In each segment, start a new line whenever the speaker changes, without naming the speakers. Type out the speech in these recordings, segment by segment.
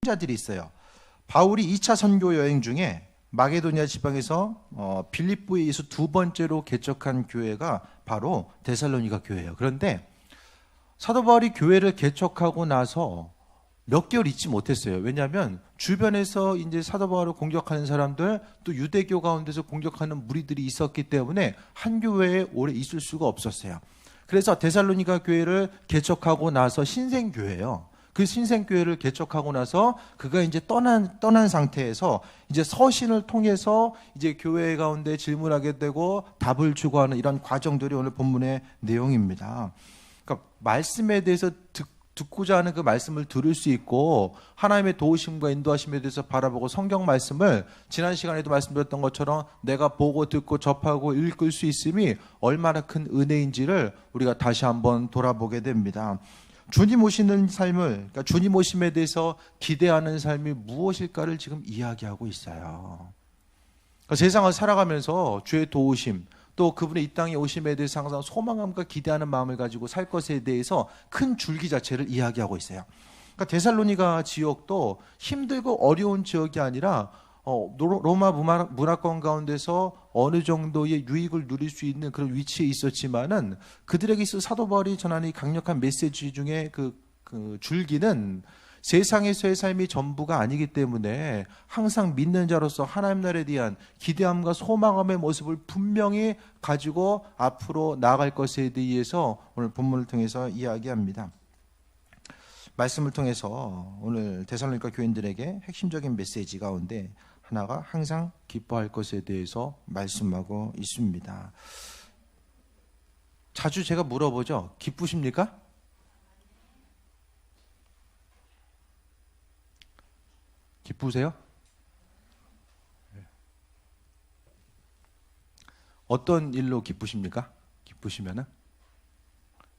자들이 있어요. 바울이 2차 선교 여행 중에 마게도니아 지방에서 빌립보에 이어서 두 번째로 개척한 교회가 바로 데살로니가 교회예요. 그런데 사도 바울이 교회를 개척하고 나서 몇 개월 있지 못했어요. 왜냐하면 주변에서 이제 사도 바울을 공격하는 사람들, 또 유대교 가운데서 공격하는 무리들이 있었기 때문에 한 교회에 오래 있을 수가 없었어요. 그래서 데살로니가 교회를 개척하고 나서 신생교회예요. 그 신생교회를 개척하고 나서 그가 이제 떠난 상태에서 이제 서신을 통해서 이제 교회 가운데 질문하게 되고 답을 주고 하는 이런 과정들이 오늘 본문의 내용입니다. 그러니까 말씀에 대해서 듣고자 하는 그 말씀을 들을 수 있고 하나님의 도우심과 인도하심에 대해서 바라보고 성경 말씀을 지난 시간에도 말씀드렸던 것처럼 내가 보고 듣고 접하고 읽을 수 있음이 얼마나 큰 은혜인지를 우리가 다시 한번 돌아보게 됩니다. 주님 오시는 삶을, 그러니까 주님 오심에 대해서 기대하는 삶이 무엇일까를 지금 이야기하고 있어요. 그러니까 세상을 살아가면서 주의 도우심, 또 그분의 이 땅에 오심에 대해서 항상 소망함과 기대하는 마음을 가지고 살 것에 대해서 큰 줄기 자체를 이야기하고 있어요. 그러니까 데살로니가 지역도 힘들고 어려운 지역이 아니라 로마 문화권 가운데서 어느 정도의 유익을 누릴 수 있는 그런 위치에 있었지만은 그들에게 있어 사도 바울이 전하는 강력한 메시지 중에 그 줄기는 세상에서의 삶이 전부가 아니기 때문에 항상 믿는 자로서 하나님 나라에 대한 기대함과 소망함의 모습을 분명히 가지고 앞으로 나아갈 것에 대해서 오늘 본문을 통해서 이야기합니다. 말씀을 통해서 오늘 데살로니가 교인들에게 핵심적인 메시지 가운데 하나가 항상 기뻐할 것에 대해서 말씀하고 있습니다. 자주 제가 물어보죠. 기쁘십니까? 기쁘세요? 어떤 일로 기쁘십니까? 기쁘시면은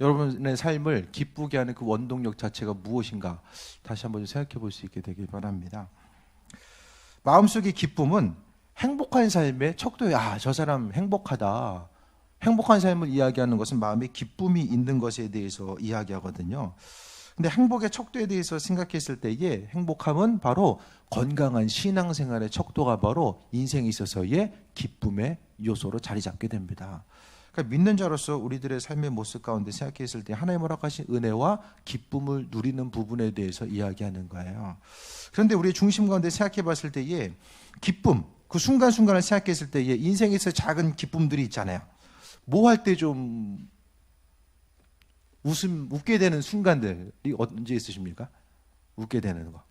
여러분의 삶을 기쁘게 하는 그 원동력 자체가 무엇인가 다시 한번 생각해 볼 수 있게 되길 바랍니다. 마음속의 기쁨은 행복한 삶의 척도예요. 저 사람 행복하다. 행복한 삶을 이야기하는 것은 마음에 기쁨이 있는 것에 대해서 이야기하거든요. 근데 행복의 척도에 대해서 생각했을 때에 행복함은 바로 건강한 신앙생활의 척도가 바로 인생에 있어서의 기쁨의 요소로 자리 잡게 됩니다. 그러니까 믿는 자로서 우리들의 삶의 모습 가운데 생각했을 때 하나님 허락하신 은혜와 기쁨을 누리는 부분에 대해서 이야기하는 거예요. 그런데 우리의 중심 가운데 생각해 봤을 때에 기쁨, 그 순간순간을 생각했을 때에 인생에서 작은 기쁨들이 있잖아요. 뭐 할 때 좀 웃게 되는 순간들이 언제 있으십니까? 웃게 되는 거.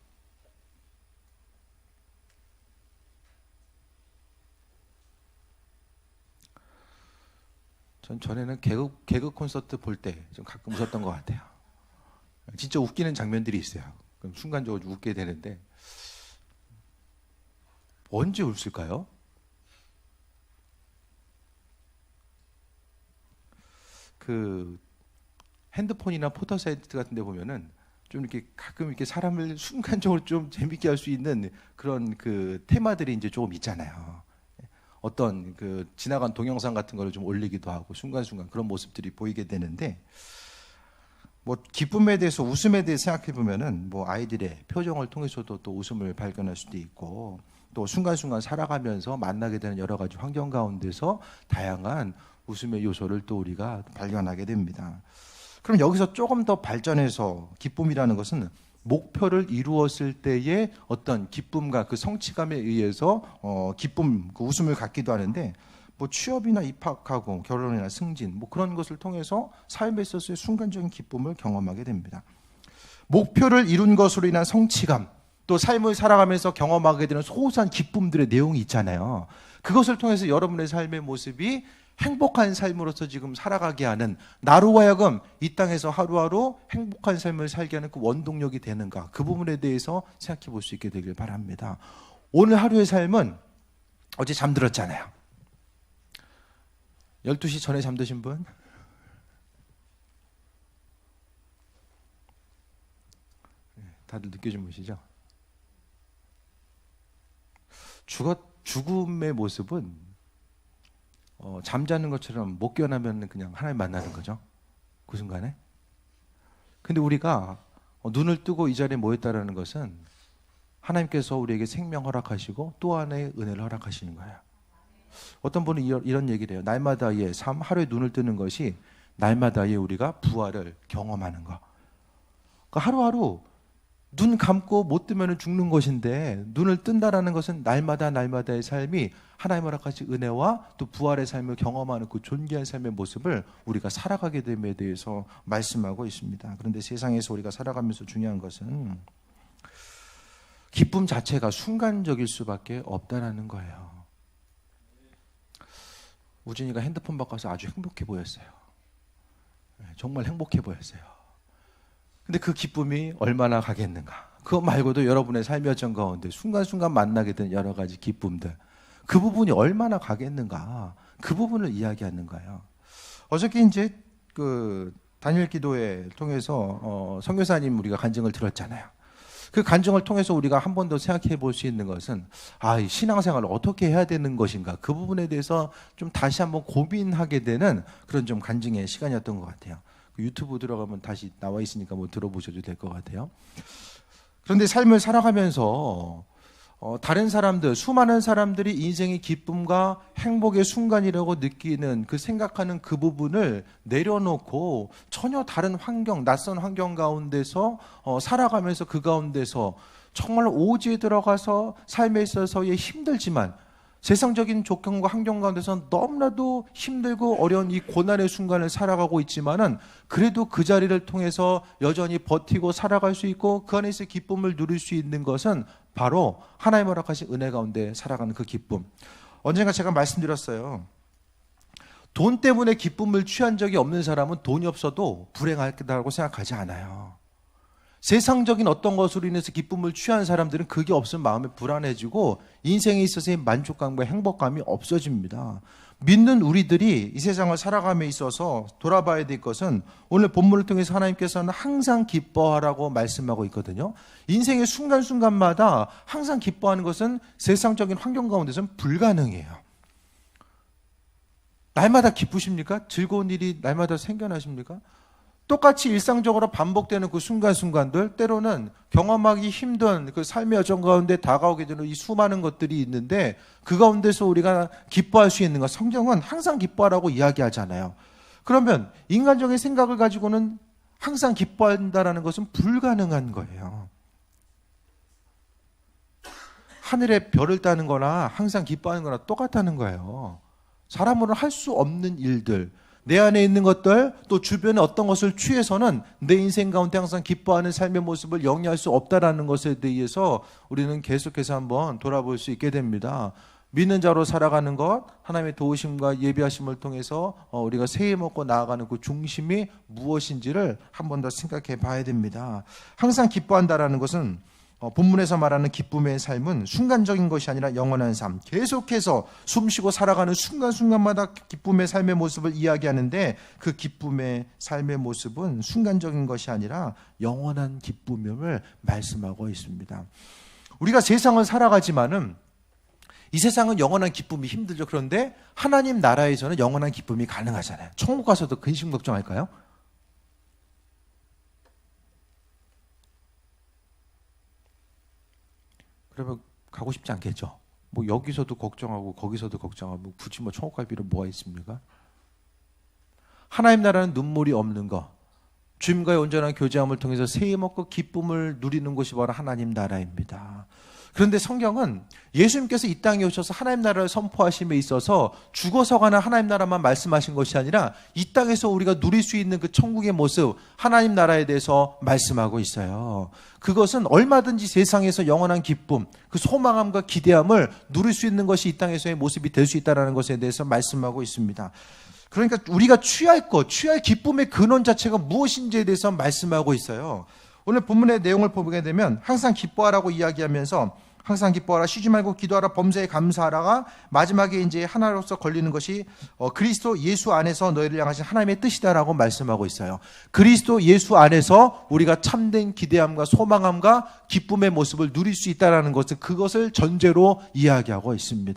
전 전에는 개그 콘서트 볼 때 좀 가끔 웃었던 것 같아요. 진짜 웃기는 장면들이 있어요. 그럼 순간적으로 웃게 되는데 언제 웃을까요? 그 핸드폰이나 포토 사이트 같은 데 보면은 좀 이렇게 가끔 이렇게 사람을 순간적으로 좀 재밌게 할 수 있는 그런 그 테마들이 이제 조금 있잖아요. 어떤 그 지나간 동영상 같은 거를 좀 올리기도 하고 순간순간 그런 모습들이 보이게 되는데 뭐 기쁨에 대해서 웃음에 대해 생각해 보면은 뭐 아이들의 표정을 통해서도 또 웃음을 발견할 수도 있고 또 순간순간 살아가면서 만나게 되는 여러 가지 환경 가운데서 다양한 웃음의 요소를 또 우리가 발견하게 됩니다. 그럼 여기서 조금 더 발전해서 기쁨이라는 것은 목표를 이루었을 때의 어떤 기쁨과 그 성취감에 의해서 기쁨, 그 웃음을 갖기도 하는데 뭐 취업이나 입학하고 결혼이나 승진 뭐 그런 것을 통해서 삶에 있어서의 순간적인 기쁨을 경험하게 됩니다. 목표를 이룬 것으로 인한 성취감, 또 삶을 살아가면서 경험하게 되는 소소한 기쁨들의 내용이 있잖아요. 그것을 통해서 여러분의 삶의 모습이 행복한 삶으로서 지금 살아가게 하는, 나로 하여금 이 땅에서 하루하루 행복한 삶을 살게 하는 그 원동력이 되는가, 그 부분에 대해서 생각해 볼 수 있게 되길 바랍니다. 오늘 하루의 삶은 어제 잠들었잖아요. 12시 전에 잠드신 분? 다들 늦게 주무시죠? 죽음의 모습은 잠자는 것처럼 못 깨어나면 그냥 하나님 만나는 거죠. 그 순간에. 근데 우리가 눈을 뜨고 이 자리에 모였다는 것은 하나님께서 우리에게 생명 허락하시고 또 하나의 은혜를 허락하시는 거예요. 어떤 분은 이런 얘기를 해요. 날마다의 삶, 하루에 눈을 뜨는 것이 날마다의 우리가 부활을 경험하는 거. 그러니까 하루하루 눈 감고 못 뜨면 죽는 것인데, 눈을 뜬다라는 것은 날마다의 삶이 하나님 허락하신 은혜와 또 부활의 삶을 경험하는 그 존귀한 삶의 모습을 우리가 살아가게 됨에 대해서 말씀하고 있습니다. 그런데 세상에서 우리가 살아가면서 중요한 것은 기쁨 자체가 순간적일 수밖에 없다라는 거예요. 우진이가 핸드폰 바꿔서 아주 행복해 보였어요. 정말 행복해 보였어요. 근데 그 기쁨이 얼마나 가겠는가? 그거 말고도 여러분의 삶의 여정 가운데 순간순간 만나게 된 여러 가지 기쁨들, 그 부분이 얼마나 가겠는가? 그 부분을 이야기하는 거예요. 어저께 이제 그 단일 기도회 통해서 선교사님 우리가 간증을 들었잖아요. 그 간증을 통해서 우리가 한 번 더 생각해 볼 수 있는 것은, 이 신앙생활을 어떻게 해야 되는 것인가, 그 부분에 대해서 좀 다시 한번 고민하게 되는 그런 좀 간증의 시간이었던 것 같아요. 유튜브 들어가면 다시 나와 있으니까 뭐 들어보셔도 될 것 같아요. 그런데 삶을 살아가면서 다른 사람들, 수많은 사람들이 인생의 기쁨과 행복의 순간이라고 느끼는 그 생각하는 그 부분을 내려놓고 전혀 다른 환경, 낯선 환경 가운데서 살아가면서 그 가운데서 정말 오지에 들어가서 삶에 있어서의 힘들지만 세상적인 조건과 환경 가운데서 너무나도 힘들고 어려운 이 고난의 순간을 살아가고 있지만은 그래도 그 자리를 통해서 여전히 버티고 살아갈 수 있고 그 안에서 기쁨을 누릴 수 있는 것은 바로 하나님 허락하신 은혜 가운데 살아가는 그 기쁨. 언젠가 제가 말씀드렸어요. 돈 때문에 기쁨을 취한 적이 없는 사람은 돈이 없어도 불행하다고 생각하지 않아요. 세상적인 어떤 것으로 인해서 기쁨을 취한 사람들은 그게 없으면 마음이 불안해지고 인생에 있어서의 만족감과 행복감이 없어집니다. 믿는 우리들이 이 세상을 살아감에 있어서 돌아봐야 될 것은, 오늘 본문을 통해서 하나님께서는 항상 기뻐하라고 말씀하고 있거든요. 인생의 순간순간마다 항상 기뻐하는 것은 세상적인 환경 가운데서는 불가능해요. 날마다 기쁘십니까? 즐거운 일이 날마다 생겨나십니까? 똑같이 일상적으로 반복되는 그 순간순간들, 때로는 경험하기 힘든 그 삶의 여정 가운데 다가오게 되는 이 수많은 것들이 있는데 그 가운데서 우리가 기뻐할 수 있는 것, 성경은 항상 기뻐하라고 이야기하잖아요. 그러면 인간적인 생각을 가지고는 항상 기뻐한다는 것은 불가능한 거예요. 하늘에 별을 따는 거나 항상 기뻐하는 거나 똑같다는 거예요. 사람으로는 할 수 없는 일들, 내 안에 있는 것들, 또 주변의 어떤 것을 취해서는 내 인생 가운데 항상 기뻐하는 삶의 모습을 영위할 수 없다라는 것에 대해서 우리는 계속해서 한번 돌아볼 수 있게 됩니다. 믿는 자로 살아가는 것, 하나님의 도우심과 예비하심을 통해서 우리가 새해 먹고 나아가는 그 중심이 무엇인지를 한 번 더 생각해 봐야 됩니다. 항상 기뻐한다라는 것은, 본문에서 말하는 기쁨의 삶은 순간적인 것이 아니라 영원한 삶, 계속해서 숨쉬고 살아가는 순간순간마다 기쁨의 삶의 모습을 이야기하는데, 그 기쁨의 삶의 모습은 순간적인 것이 아니라 영원한 기쁨임을 말씀하고 있습니다. 우리가 세상을 살아가지만은 이 세상은 영원한 기쁨이 힘들죠. 그런데 하나님 나라에서는 영원한 기쁨이 가능하잖아요. 천국 가서도 근심 걱정할까요? 그러면 가고 싶지 않겠죠. 뭐 여기서도 걱정하고 거기서도 걱정하고 굳이 뭐 천국 갈 필요 뭐가 있습니까? 하나님 나라는 눈물이 없는 것, 주님과의 온전한 교제함을 통해서 새해 먹고 기쁨을 누리는 곳이 바로 하나님 나라입니다. 그런데 성경은 예수님께서 이 땅에 오셔서 하나님 나라를 선포하심에 있어서 죽어서 가는 하나님 나라만 말씀하신 것이 아니라 이 땅에서 우리가 누릴 수 있는 그 천국의 모습, 하나님 나라에 대해서 말씀하고 있어요. 그것은 얼마든지 세상에서 영원한 기쁨, 그 소망함과 기대함을 누릴 수 있는 것이 이 땅에서의 모습이 될 수 있다는 것에 대해서 말씀하고 있습니다. 그러니까 우리가 취할 기쁨의 근원 자체가 무엇인지에 대해서 말씀하고 있어요. 오늘 본문의 내용을 보게 되면 항상 기뻐하라고 이야기하면서, 항상 기뻐하라, 쉬지 말고 기도하라, 범사에 감사하라가 마지막에 이제 하나로서 걸리는 것이 그리스도 예수 안에서 너희를 향하신 하나님의 뜻이다라고 말씀하고 있어요. 그리스도 예수 안에서 우리가 참된 기대함과 소망함과 기쁨의 모습을 누릴 수 있다라는 것을, 그것을 전제로 이야기하고 있습니다.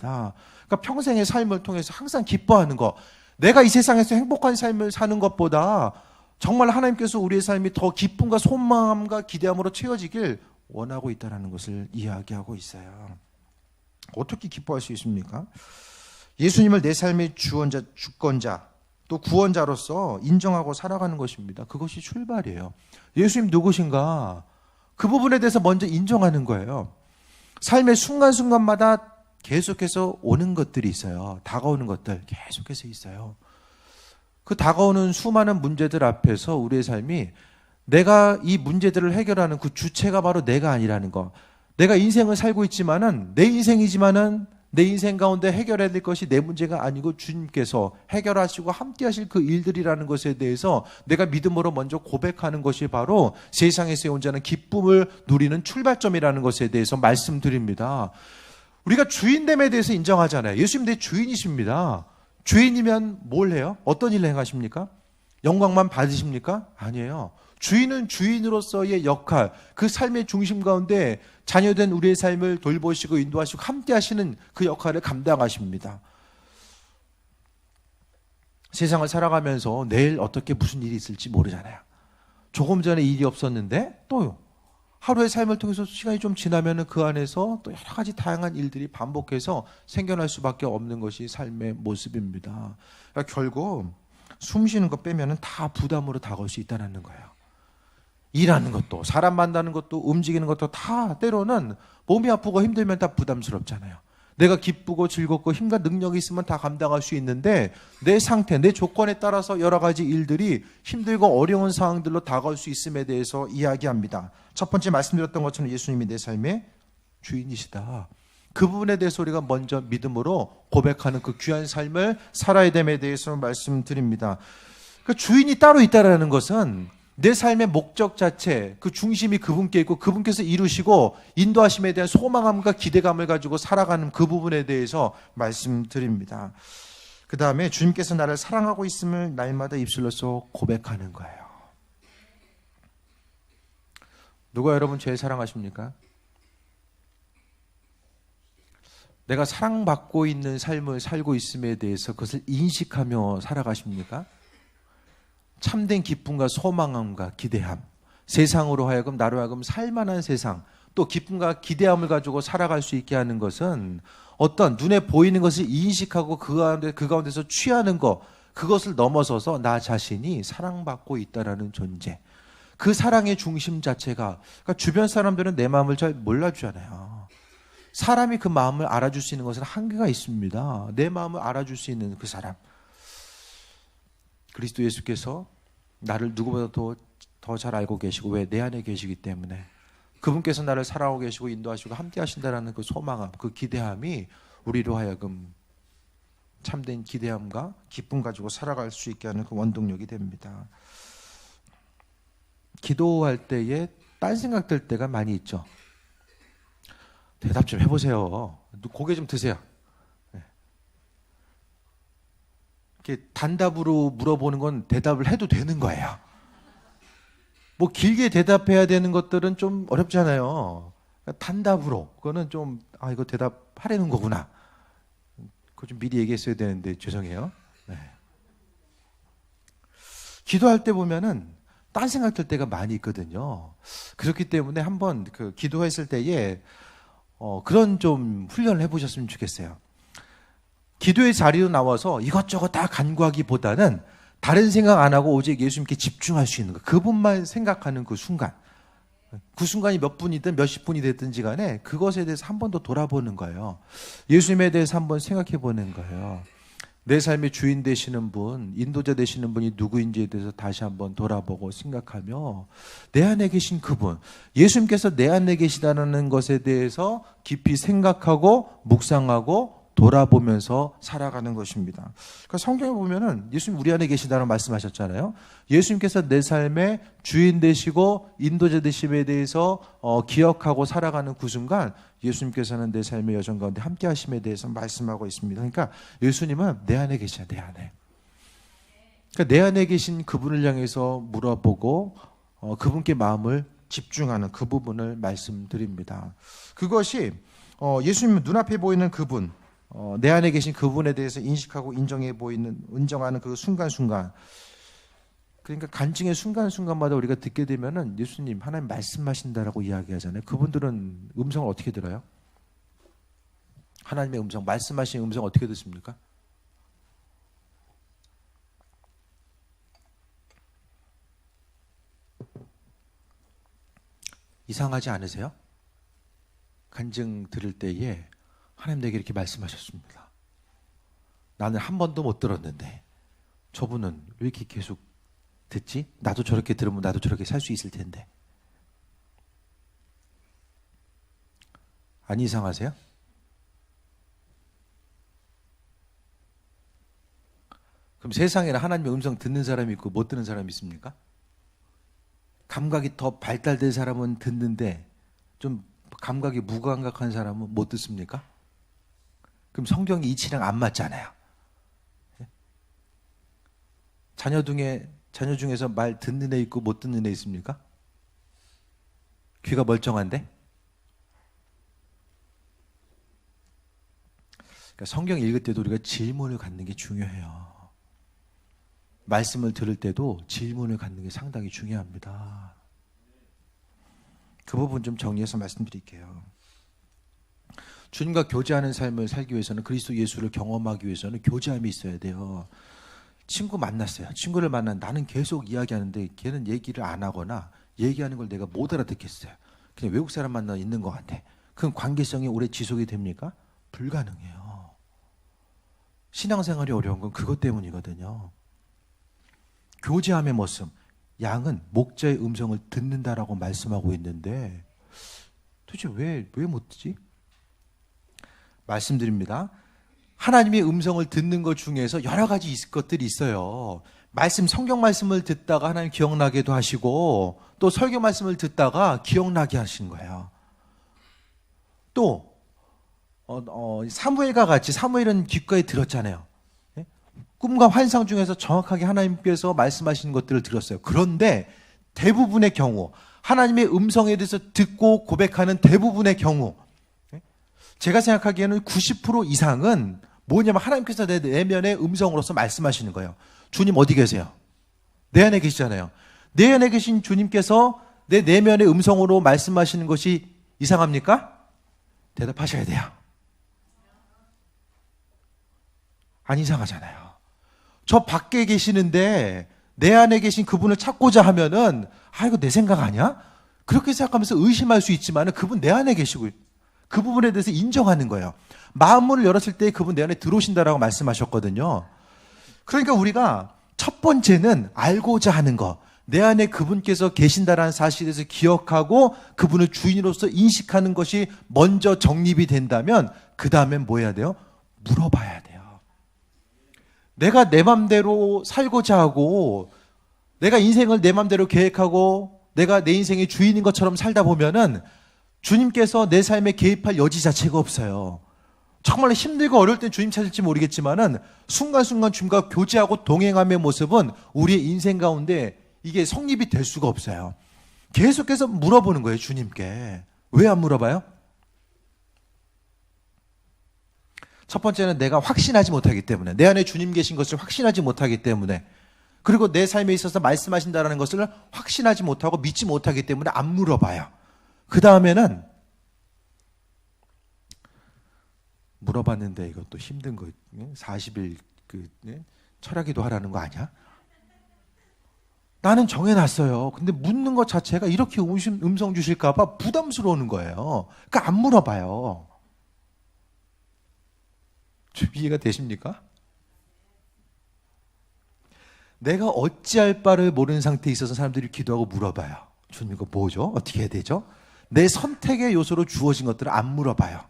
그러니까 평생의 삶을 통해서 항상 기뻐하는 것, 내가 이 세상에서 행복한 삶을 사는 것보다 정말 하나님께서 우리의 삶이 더 기쁨과 소망함과 기대함으로 채워지길 원하고 있다는 것을 이야기하고 있어요. 어떻게 기뻐할 수 있습니까? 예수님을 내 삶의 주원자, 주권자, 또 구원자로서 인정하고 살아가는 것입니다. 그것이 출발이에요. 예수님 누구신가? 그 부분에 대해서 먼저 인정하는 거예요. 삶의 순간순간마다 계속해서 오는 것들이 있어요. 다가오는 것들 계속해서 있어요. 그 다가오는 수많은 문제들 앞에서 우리의 삶이 내가 이 문제들을 해결하는 그 주체가 바로 내가 아니라는 거. 내가 인생을 살고 있지만은 내 인생이지만은 내 인생 가운데 해결해야 될 것이 내 문제가 아니고 주님께서 해결하시고 함께 하실 그 일들이라는 것에 대해서 내가 믿음으로 먼저 고백하는 것이 바로 세상에서의 온전한 기쁨을 누리는 출발점이라는 것에 대해서 말씀드립니다. 우리가 주인됨에 대해서 인정하잖아요. 예수님 내 주인이십니다. 주인이면 뭘 해요? 어떤 일을 행하십니까? 영광만 받으십니까? 아니에요. 주인은 주인으로서의 역할, 그 삶의 중심 가운데 자녀된 우리의 삶을 돌보시고 인도하시고 함께 하시는 그 역할을 감당하십니다. 세상을 살아가면서 내일 어떻게 무슨 일이 있을지 모르잖아요. 조금 전에 일이 없었는데 또 하루의 삶을 통해서 시간이 좀 지나면 그 안에서 또 여러 가지 다양한 일들이 반복해서 생겨날 수밖에 없는 것이 삶의 모습입니다. 그러니까 결국 숨 쉬는 거 빼면 다 부담으로 다가올 수 있다는 거예요. 일하는 것도, 사람 만나는 것도, 움직이는 것도 다 때로는 몸이 아프고 힘들면 다 부담스럽잖아요. 내가 기쁘고 즐겁고 힘과 능력이 있으면 다 감당할 수 있는데 내 상태, 내 조건에 따라서 여러 가지 일들이 힘들고 어려운 상황들로 다가올 수 있음에 대해서 이야기합니다. 첫 번째 말씀드렸던 것처럼 예수님이 내 삶의 주인이시다. 그 부분에 대해서 우리가 먼저 믿음으로 고백하는 그 귀한 삶을 살아야 됨에 대해서 말씀드립니다. 그 주인이 따로 있다는 것은 내 삶의 목적 자체, 그 중심이 그분께 있고 그분께서 이루시고 인도하심에 대한 소망함과 기대감을 가지고 살아가는 그 부분에 대해서 말씀드립니다. 그 다음에 주님께서 나를 사랑하고 있음을 날마다 입술로서 고백하는 거예요. 누가 여러분 제일 사랑하십니까? 내가 사랑받고 있는 삶을 살고 있음에 대해서 그것을 인식하며 살아가십니까? 참된 기쁨과 소망함과 기대함, 세상으로 하여금 나로 하여금 살만한 세상, 또 기쁨과 기대함을 가지고 살아갈 수 있게 하는 것은 어떤 눈에 보이는 것을 인식하고 그 가운데서 취하는 것, 그것을 넘어서서 나 자신이 사랑받고 있다는 존재, 그 사랑의 중심 자체가, 그러니까 주변 사람들은 내 마음을 잘 몰라주잖아요. 사람이 그 마음을 알아줄 수 있는 것은 한계가 있습니다. 내 마음을 알아줄 수 있는 그 사람, 그리스도 예수께서 나를 누구보다도 더 잘 알고 계시고, 왜? 내 안에 계시기 때문에 그분께서 나를 사랑하고 계시고 인도하시고 함께 하신다는 그 소망함, 그 기대함이 우리로 하여금 참된 기대함과 기쁨 가지고 살아갈 수 있게 하는 그 원동력이 됩니다. 기도할 때에 딴 생각 들 때가 많이 있죠. 대답 좀 해보세요. 고개 좀 드세요. 이렇게 단답으로 물어보는 건 대답을 해도 되는 거예요. 뭐 길게 대답해야 되는 것들은 좀 어렵잖아요. 단답으로, 그거는 좀 이거 대답하려는 거구나. 그거 좀 미리 얘기했어야 되는데 죄송해요. 네. 기도할 때 보면은 딴 생각 들 때가 많이 있거든요. 그렇기 때문에 한번 그 기도했을 때에 그런 좀 훈련을 해보셨으면 좋겠어요. 기도의 자리로 나와서 이것저것 다 간구하기보다는 다른 생각 안 하고 오직 예수님께 집중할 수 있는 거, 그분만 생각하는 그 순간, 그 순간이 몇 분이든 몇십 분이 됐든지 간에 그것에 대해서 한 번 더 돌아보는 거예요. 예수님에 대해서 한번 생각해 보는 거예요. 내 삶의 주인 되시는 분, 인도자 되시는 분이 누구인지에 대해서 다시 한번 돌아보고 생각하며 내 안에 계신 그분, 예수님께서 내 안에 계시다는 것에 대해서 깊이 생각하고 묵상하고 돌아보면서 살아가는 것입니다. 그러니까 성경에 보면은 예수님 우리 안에 계시다는 말씀하셨잖아요. 예수님께서 내 삶의 주인 되시고 인도자 되심에 대해서 기억하고 살아가는 그 순간 예수님께서는 내 삶의 여정 가운데 함께 하심에 대해서 말씀하고 있습니다. 그러니까 예수님은 내 안에 계셔, 내 안에. 그러니까 내 안에 계신 그분을 향해서 물어보고 그분께 마음을 집중하는 그 부분을 말씀드립니다. 그것이 예수님 눈앞에 보이는 그분, 내 안에 계신 그분에 대해서 인식하고 인정하는 그 순간순간, 그러니까 간증의 순간순간마다 우리가 듣게 되면은 예수님 하나님 말씀하신다라고 이야기하잖아요. 그분들은 음성을 어떻게 들어요? 하나님의 음성, 말씀하신 음성 어떻게 듣습니까? 이상하지 않으세요? 간증 들을 때에 하나님 내게 이렇게 말씀하셨습니다. 나는 한 번도 못 들었는데 저분은 왜 이렇게 계속 듣지? 나도 저렇게 들으면 나도 저렇게 살 수 있을 텐데. 안 이상하세요? 그럼 세상에는 하나님의 음성 듣는 사람이 있고 못 듣는 사람이 있습니까? 감각이 더 발달된 사람은 듣는데 좀 감각이 무감각한 사람은 못 듣습니까? 그럼 성경이 이치랑 안 맞잖아요. 자녀 중에서 말 듣는 애 있고 못 듣는 애 있습니까? 귀가 멀쩡한데? 그러니까 성경 읽을 때도 우리가 질문을 갖는 게 중요해요. 말씀을 들을 때도 질문을 갖는 게 상당히 중요합니다. 그 부분 좀 정리해서 말씀드릴게요. 주님과 교제하는 삶을 살기 위해서는, 그리스도 예수를 경험하기 위해서는 교제함이 있어야 돼요. 친구 만났어요. 친구를 만난, 나는 계속 이야기하는데 걔는 얘기를 안 하거나 얘기하는 걸 내가 못 알아듣겠어요. 그냥 외국 사람 만나 있는 것 같아. 그럼 관계성이 오래 지속이 됩니까? 불가능해요. 신앙생활이 어려운 건 그것 때문이거든요. 교제함의 모습, 양은 목자의 음성을 듣는다라고 말씀하고 있는데 도대체 왜 못 듣지? 말씀드립니다. 하나님의 음성을 듣는 것 중에서 여러 가지 것들이 있어요. 성경 말씀을 듣다가 하나님 기억나게도 하시고, 또 설교 말씀을 듣다가 기억나게 하신 거예요. 또 사무엘과 같이, 사무엘은 귓가에 들었잖아요. 꿈과 환상 중에서 정확하게 하나님께서 말씀하시는 것들을 들었어요. 그런데 대부분의 경우, 하나님의 음성에 대해서 듣고 고백하는 대부분의 경우, 제가 생각하기에는 90% 이상은 뭐냐면 하나님께서 내 내면의 음성으로서 말씀하시는 거예요. 주님 어디 계세요? 내 안에 계시잖아요. 내 안에 계신 주님께서 내 내면의 음성으로 말씀하시는 것이 이상합니까? 대답하셔야 돼요. 안 이상하잖아요. 저 밖에 계시는데 내 안에 계신 그분을 찾고자 하면은 이거 내 생각 아니야? 그렇게 생각하면서 의심할 수 있지만 그분 내 안에 계시고 그 부분에 대해서 인정하는 거예요. 마음문을 열었을 때 그분 내 안에 들어오신다라고 말씀하셨거든요. 그러니까 우리가 첫 번째는 알고자 하는 거, 내 안에 그분께서 계신다라는 사실에 대해서 기억하고 그분을 주인으로서 인식하는 것이 먼저 정립이 된다면 그 다음엔 뭐 해야 돼요? 물어봐야 돼요. 내가 내 맘대로 살고자 하고 내가 인생을 내 맘대로 계획하고 내가 내 인생의 주인인 것처럼 살다 보면은 주님께서 내 삶에 개입할 여지 자체가 없어요. 정말 힘들고 어려울 땐 주님 찾을지 모르겠지만은 순간순간 주님과 교제하고 동행함의 모습은 우리의 인생 가운데 이게 성립이 될 수가 없어요. 계속해서 물어보는 거예요, 주님께. 왜 안 물어봐요? 첫 번째는 내가 확신하지 못하기 때문에, 내 안에 주님 계신 것을 확신하지 못하기 때문에, 그리고 내 삶에 있어서 말씀하신다는 것을 확신하지 못하고 믿지 못하기 때문에 안 물어봐요. 그 다음에는 물어봤는데 이것도 힘든 거, 40일 철학기도 하라는 거 아니야? 나는 정해놨어요. 근데 묻는 것 자체가 이렇게 음성 주실까봐 부담스러운 거예요. 그러니까 안 물어봐요. 좀 이해가 되십니까? 내가 어찌할 바를 모르는 상태에 있어서 사람들이 기도하고 물어봐요. 주님 이거 뭐죠? 어떻게 해야 되죠? 내 선택의 요소로 주어진 것들을 안 물어봐요.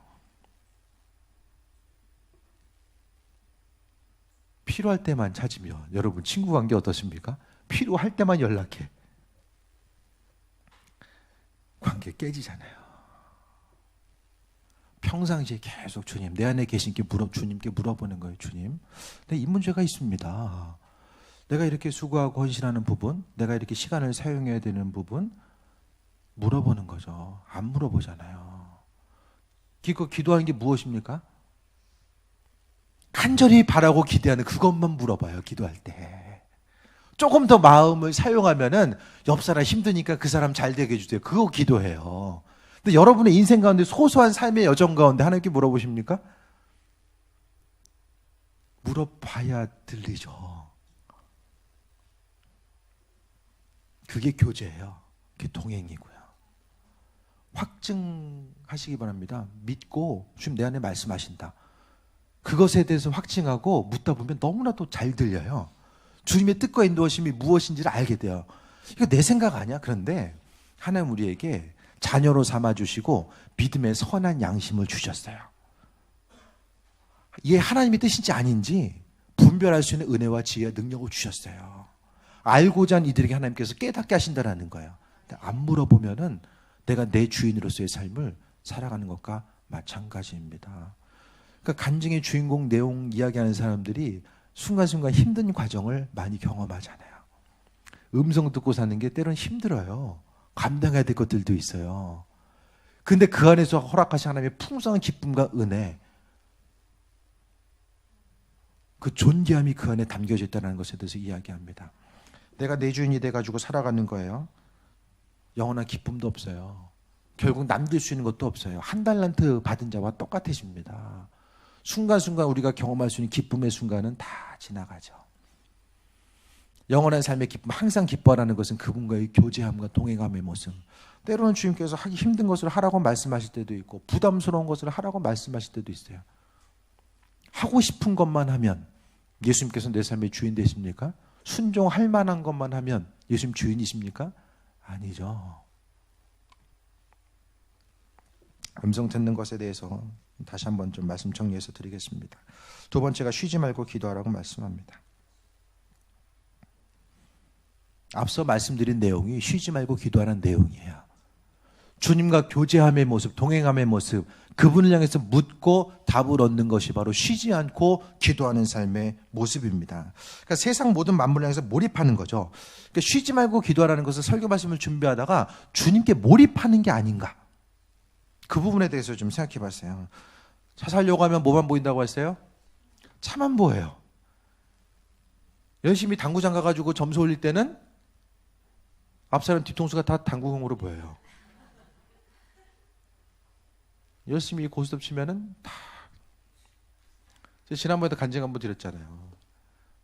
필요할 때만 찾으면, 여러분 친구 관계 어떠십니까? 필요할 때만 연락해. 관계 깨지잖아요. 평상시에 계속 주님, 내 안에 계신 게 주님께 물어보는 거예요. 주님, 이 문제가 있습니다. 내가 이렇게 수고하고 헌신하는 부분, 내가 이렇게 시간을 사용해야 되는 부분 물어보는 거죠. 안 물어보잖아요. 기도하는 게 무엇입니까? 간절히 바라고 기대하는 그것만 물어봐요. 기도할 때. 조금 더 마음을 사용하면은 옆 사람 힘드니까 그 사람 잘 되게 해주세요. 그거 기도해요. 근데 여러분의 인생 가운데 소소한 삶의 여정 가운데 하나님께 물어보십니까? 물어봐야 들리죠. 그게 교제예요. 그게 동행이고요. 확증하시기 바랍니다. 믿고 주님 내 안에 말씀하신다. 그것에 대해서 확증하고 묻다 보면 너무나도 잘 들려요. 주님의 뜻과 인도하심이 무엇인지를 알게 돼요. 이거 내 생각 아니야? 그런데 하나님 우리에게 자녀로 삼아주시고 믿음의 선한 양심을 주셨어요. 이게 하나님의 뜻인지 아닌지 분별할 수 있는 은혜와 지혜와 능력을 주셨어요. 알고자 하는 이들에게 하나님께서 깨닫게 하신다는 거예요. 안 물어보면은 내가 내 주인으로서의 삶을 살아가는 것과 마찬가지입니다. 그러니까 간증의 주인공 내용 이야기하는 사람들이 순간순간 힘든 과정을 많이 경험하잖아요. 음성 듣고 사는 게 때로는 힘들어요. 감당해야 될 것들도 있어요. 근데 그 안에서 허락하신 하나님의 풍성한 기쁨과 은혜, 그 존귀함이 그 안에 담겨져 있다는 것에 대해서 이야기합니다. 내가 내 주인이 돼가지고 살아가는 거예요. 영원한 기쁨도 없어요. 결국 남길 수 있는 것도 없어요. 한 달란트 받은 자와 똑같으십니다. 순간순간 우리가 경험할 수 있는 기쁨의 순간은 다 지나가죠. 영원한 삶의 기쁨, 항상 기뻐하라는 것은 그분과의 교제함과 동행함의 모습. 때로는 주님께서 하기 힘든 것을 하라고 말씀하실 때도 있고 부담스러운 것을 하라고 말씀하실 때도 있어요. 하고 싶은 것만 하면 예수님께서 내 삶의 주인 되십니까? 순종할 만한 것만 하면 예수님 주인이십니까? 아니죠. 음성 듣는 것에 대해서 다시 한번 좀 말씀 정리해서 드리겠습니다. 두 번째가 쉬지 말고 기도하라고 말씀합니다. 앞서 말씀드린 내용이 쉬지 말고 기도하는 내용이에요. 주님과 교제함의 모습, 동행함의 모습, 그분을 향해서 묻고 답을 얻는 것이 바로 쉬지 않고 기도하는 삶의 모습입니다. 그러니까 세상 모든 만물을 향해서 몰입하는 거죠. 그러니까 쉬지 말고 기도하라는 것을 설교 말씀을 준비하다가 주님께 몰입하는 게 아닌가. 그 부분에 대해서 좀 생각해 봤어요. 차 살려고 하면 뭐만 보인다고 했어요? 차만 보여요. 열심히 당구장 가가지고 점수 올릴 때는 앞사람 뒤통수가 다 당구공으로 보여요. 열심히 고스톱 치면은 다. 지난번에도 간증 한번 드렸잖아요.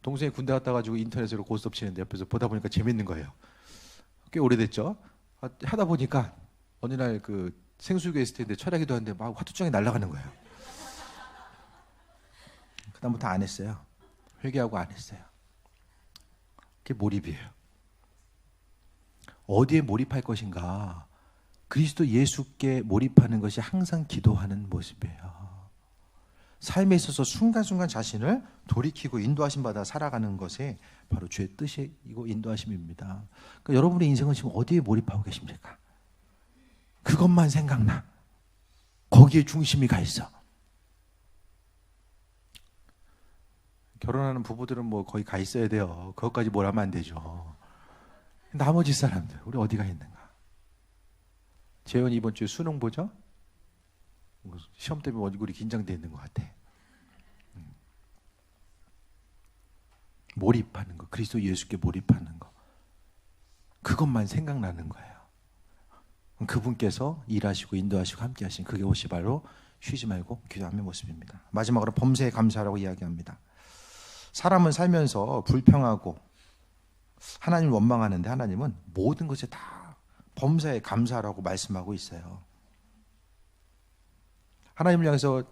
동생이 군대 갔다 가지고 인터넷으로 고스톱 치는데 옆에서 보다 보니까 재밌는 거예요. 꽤 오래됐죠. 하다 보니까 어느 날 그 생수교 있을 텐데 철야기도 하는데 막 화투장이 날아가는 거예요. 그다음부터 안 했어요. 회개하고 안 했어요. 그게 몰입이에요. 어디에 몰입할 것인가? 그리스도 예수께 몰입하는 것이 항상 기도하는 모습이에요. 삶에 있어서 순간순간 자신을 돌이키고 인도하심 받아 살아가는 것이 바로 주의 뜻이고 인도하심입니다. 그러니까 여러분의 인생은 지금 어디에 몰입하고 계십니까? 그것만 생각나. 거기에 중심이 가 있어. 결혼하는 부부들은 뭐 거의 가 있어야 돼요. 그것까지 뭘 하면 안 되죠. 나머지 사람들 우리 어디가 있는가? 재현이 이번 주에 수능 보죠? 시험 때문에 얼굴이 긴장되어 있는 것 같아. 몰입하는 거, 그리스도 예수께 몰입하는 거, 그것만 생각나는 거예요. 그분께서 일하시고 인도하시고 함께하신 그게 옷이 바로 쉬지 말고 기도하는 모습입니다. 마지막으로 범사에 감사하라고 이야기합니다. 사람은 살면서 불평하고 하나님을 원망하는데 하나님은 모든 것에 다 범사에 감사하라고 말씀하고 있어요. 하나님을 향해서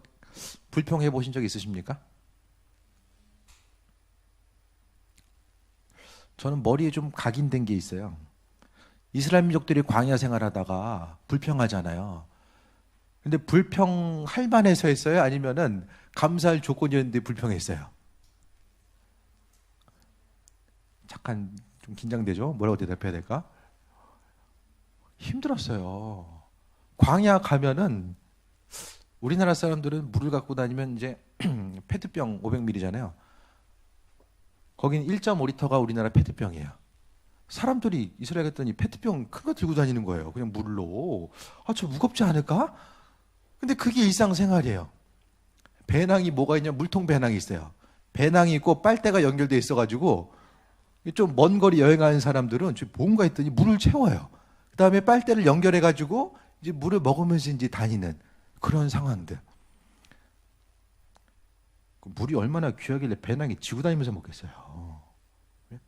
불평해 보신 적 있으십니까? 저는 머리에 좀 각인된 게 있어요. 이스라엘 민족들이 광야 생활하다가 불평하잖아요. 근데 불평할 만해서 했어요? 아니면은 감사할 조건이었는데 불평했어요? 잠깐 좀 긴장되죠? 뭐라고 대답해야 될까? 힘들었어요. 광야 가면은 우리나라 사람들은 물을 갖고 다니면 이제 페트병 500ml잖아요. 거긴 1.5리터가 우리나라 페트병이에요. 사람들이 이스라엘 갔더니 페트병 큰 거 들고 다니는 거예요. 그냥 물로. 저 무겁지 않을까? 근데 그게 일상생활이에요. 배낭이 뭐가 있냐? 물통 배낭이 있어요. 배낭이 있고 빨대가 연결돼 있어가지고 좀 먼 거리 여행하는 사람들은 뭔가 했더니 물을 채워요. 그 다음에 빨대를 연결해가지고 이제 물을 먹으면서 이제 다니는 그런 상황들. 물이 얼마나 귀하길래 배낭에 지고 다니면서 먹겠어요.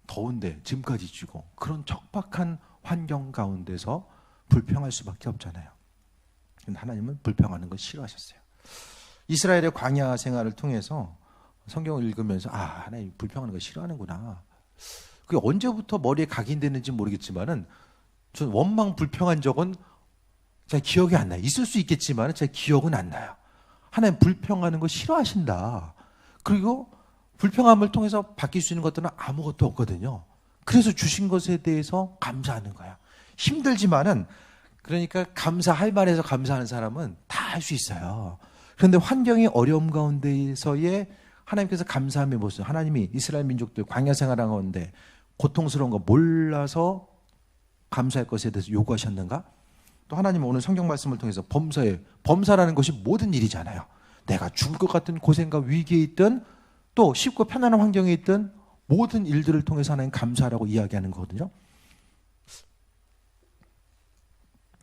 더운데 짐까지 쥐고 그런 척박한 환경 가운데서 불평할 수밖에 없잖아요. 근데 하나님은 불평하는 걸 싫어하셨어요. 이스라엘의 광야 생활을 통해서 성경을 읽으면서 하나님 불평하는 거 싫어하는구나. 그게 언제부터 머리에 각인되는지 모르겠지만은 전 원망 불평한 적은 제 기억이 안 나요. 있을 수 있겠지만 제 기억은 안 나요. 하나님 불평하는 거 싫어하신다. 그리고 불평함을 통해서 바뀔 수 있는 것들은 아무것도 없거든요. 그래서 주신 것에 대해서 감사하는 거야. 힘들지만은 그러니까 감사할 만해서 감사하는 사람은 다 할 수 있어요. 그런데 환경이 어려움 가운데에서의 하나님께서 감사함의 모습, 하나님이 이스라엘 민족들 광야 생활한 가운데 고통스러운 거 몰라서 감사할 것에 대해서 요구하셨는가? 또 하나님은 오늘 성경 말씀을 통해서 범사라는 것이 모든 일이잖아요. 내가 죽을 것 같은 고생과 위기에 있든 또 쉽고 편안한 환경에 있든 모든 일들을 통해서 하나님 감사하라고 이야기하는 거거든요.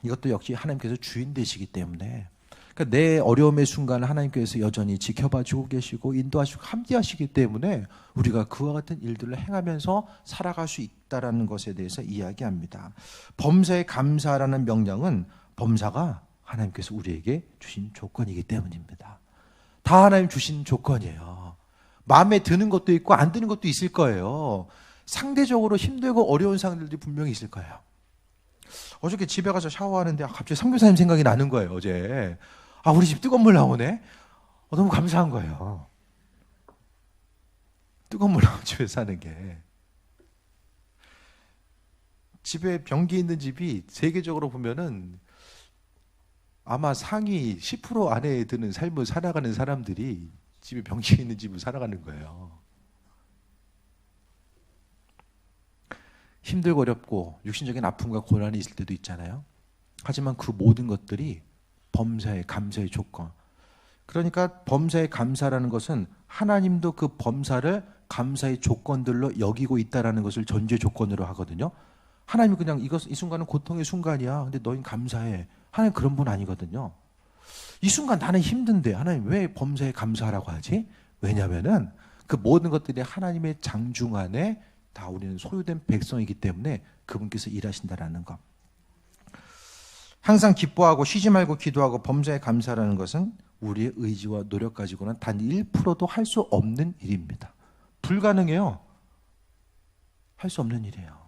이것도 역시 하나님께서 주인 되시기 때문에 그러니까 내 어려움의 순간을 하나님께서 여전히 지켜봐 주고 계시고 인도하시고 함께 하시기 때문에 우리가 그와 같은 일들을 행하면서 살아갈 수 있다는 것에 대해서 이야기합니다. 범사에 감사하라는 명령은 범사가 하나님께서 우리에게 주신 조건이기 때문입니다. 다 하나님 주신 조건이에요. 마음에 드는 것도 있고 안 드는 것도 있을 거예요. 상대적으로 힘들고 어려운 상황들이 분명히 있을 거예요. 어저께 집에 가서 샤워하는데 갑자기 선교사님 생각이 나는 거예요. 어제 우리 집 뜨거운 물 나오네. 너무 감사한 거예요. 뜨거운 물 나오는 집에 사는 게. 집에 변기 있는 집이 세계적으로 보면은 아마 상위 10% 안에 드는 삶을 살아가는 사람들이 집에 변기 있는 집을 살아가는 거예요. 힘들고 어렵고 육신적인 아픔과 고난이 있을 때도 있잖아요. 하지만 그 모든 것들이 범사의 감사의 조건. 그러니까 범사의 감사라는 것은 하나님도 그 범사를 감사의 조건들로 여기고 있다는 것을 전제 조건으로 하거든요. 하나님이 그냥 이 순간은 고통의 순간이야. 근데 너희는 감사해. 하나님 그런 분 아니거든요. 이 순간 나는 힘든데 하나님 왜 범사에 감사하라고 하지? 왜냐하면은 그 모든 것들이 하나님의 장중 안에 다 우리는 소유된 백성이기 때문에 그분께서 일하신다라는 것. 항상 기뻐하고 쉬지 말고 기도하고 범사에 감사하라는 것은 우리의 의지와 노력 가지고는 단 1%도 할 수 없는 일입니다. 불가능해요. 할 수 없는 일이에요.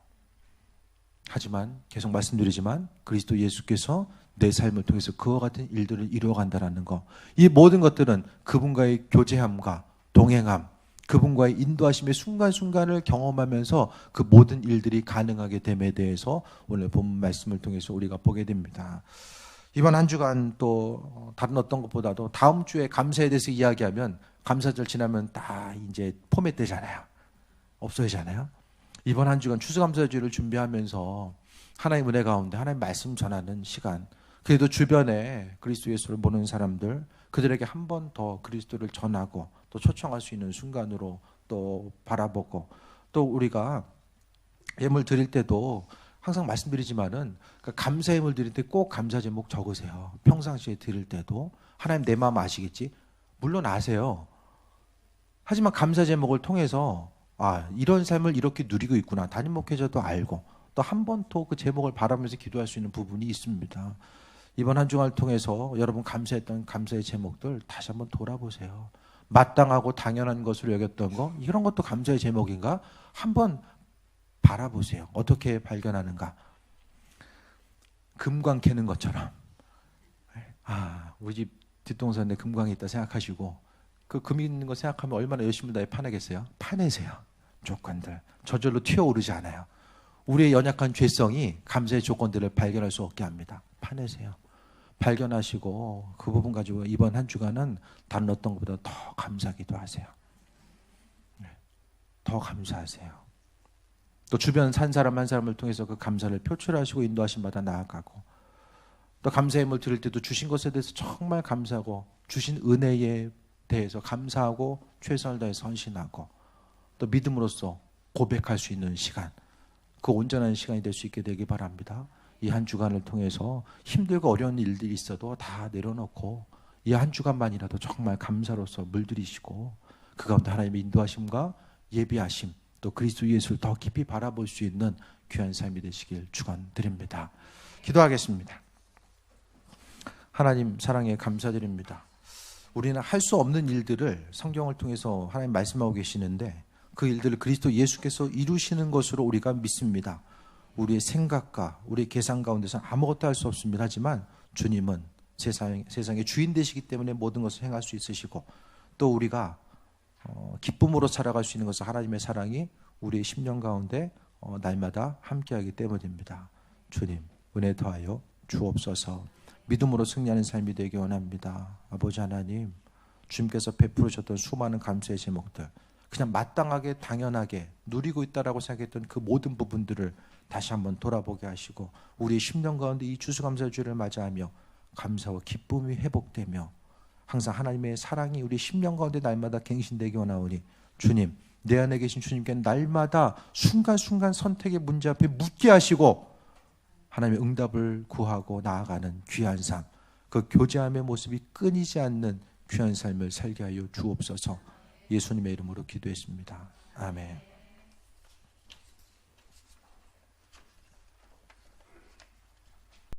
하지만 계속 말씀드리지만 그리스도 예수께서 내 삶을 통해서 그와 같은 일들을 이루어간다는 것. 이 모든 것들은 그분과의 교제함과 동행함, 그분과의 인도하심의 순간순간을 경험하면서 그 모든 일들이 가능하게 됨에 대해서 오늘 본 말씀을 통해서 우리가 보게 됩니다. 이번 한 주간 또 다른 어떤 것보다도 다음 주에 감사에 대해서 이야기하면 감사절 지나면 다 이제 포맷되잖아요. 없어지잖아요. 이번 한 주간 추수감사주일을 준비하면서 하나님의 은혜 가운데 하나님 말씀 전하는 시간, 그래도 주변에 그리스도 예수를 모르는 사람들, 그들에게 한 번 더 그리스도를 전하고 또 초청할 수 있는 순간으로 또 바라보고, 또 우리가 예물 드릴 때도 항상 말씀드리지만은 감사 예물 드릴 때 꼭 감사 제목 적으세요. 평상시에 드릴 때도 하나님 내 마음 아시겠지? 물론 아세요. 하지만 감사 제목을 통해서 이런 삶을 이렇게 누리고 있구나. 담임 목회자도 알고 또 한 번 더 그 제목을 바라보면서 기도할 수 있는 부분이 있습니다. 이번 한 주간을 통해서 여러분 감사했던 감사의 제목들 다시 한번 돌아보세요. 마땅하고 당연한 것으로 여겼던 거, 이런 것도 감사의 제목인가? 한번 바라보세요. 어떻게 발견하는가? 금광 캐는 것처럼 우리 집 뒷동산에 금광이 있다 생각하시고 그 금 있는 거 생각하면 얼마나 열심히 다해 파내겠어요? 파내세요. 조건들 저절로 튀어오르지 않아요. 우리의 연약한 죄성이 감사의 조건들을 발견할 수 없게 합니다. 파내세요. 발견하시고 그 부분 가지고 이번 한 주간은 다른 어떤 것보다 더 감사하기도 하세요. 더 감사하세요. 또 주변 산 사람 한 사람을 통해서 그 감사를 표출하시고 인도하심 받아 나아가고, 또 감사의 예물 드릴 때도 주신 것에 대해서 정말 감사하고 주신 은혜에 대해서 감사하고 최선을 다해 선신하고, 또 믿음으로써 고백할 수 있는 시간, 그 온전한 시간이 될 수 있게 되기 바랍니다. 이 한 주간을 통해서 힘들고 어려운 일들이 있어도 다 내려놓고 이 한 주간만이라도 정말 감사로서 물들이시고 그 가운데 하나님의 인도하심과 예비하심, 또 그리스도 예수를 더 깊이 바라볼 수 있는 귀한 삶이 되시길 축원드립니다. 기도하겠습니다. 하나님 사랑에 감사드립니다. 우리는 할 수 없는 일들을 성경을 통해서 하나님 말씀하고 계시는데 그 일들을 그리스도 예수께서 이루시는 것으로 우리가 믿습니다. 우리의 생각과 우리의 계산 가운데서는 아무것도 할 수 없습니다. 하지만 주님은 세상의 주인 되시기 때문에 모든 것을 행할 수 있으시고 또 우리가 기쁨으로 살아갈 수 있는 것은 하나님의 사랑이 우리의 심령 가운데 날마다 함께하기 때문입니다. 주님 은혜 더하여 주옵소서. 믿음으로 승리하는 삶이 되기 원합니다. 아버지 하나님, 주님께서 베풀으셨던 수많은 감사의 제목들, 그냥 마땅하게 당연하게 누리고 있다라고 생각했던 그 모든 부분들을 다시 한번 돌아보게 하시고 우리의 심령 가운데 이 추수감사주를 맞이하며 감사와 기쁨이 회복되며 항상 하나님의 사랑이 우리 심령 가운데 날마다 갱신되기 원하오니 주님, 내 안에 계신 주님께 날마다 순간순간 선택의 문제 앞에 묻게 하시고 하나님의 응답을 구하고 나아가는 귀한 삶, 그 교제함의 모습이 끊이지 않는 귀한 삶을 살게 하여 주옵소서. 예수님의 이름으로 기도했습니다. 아멘.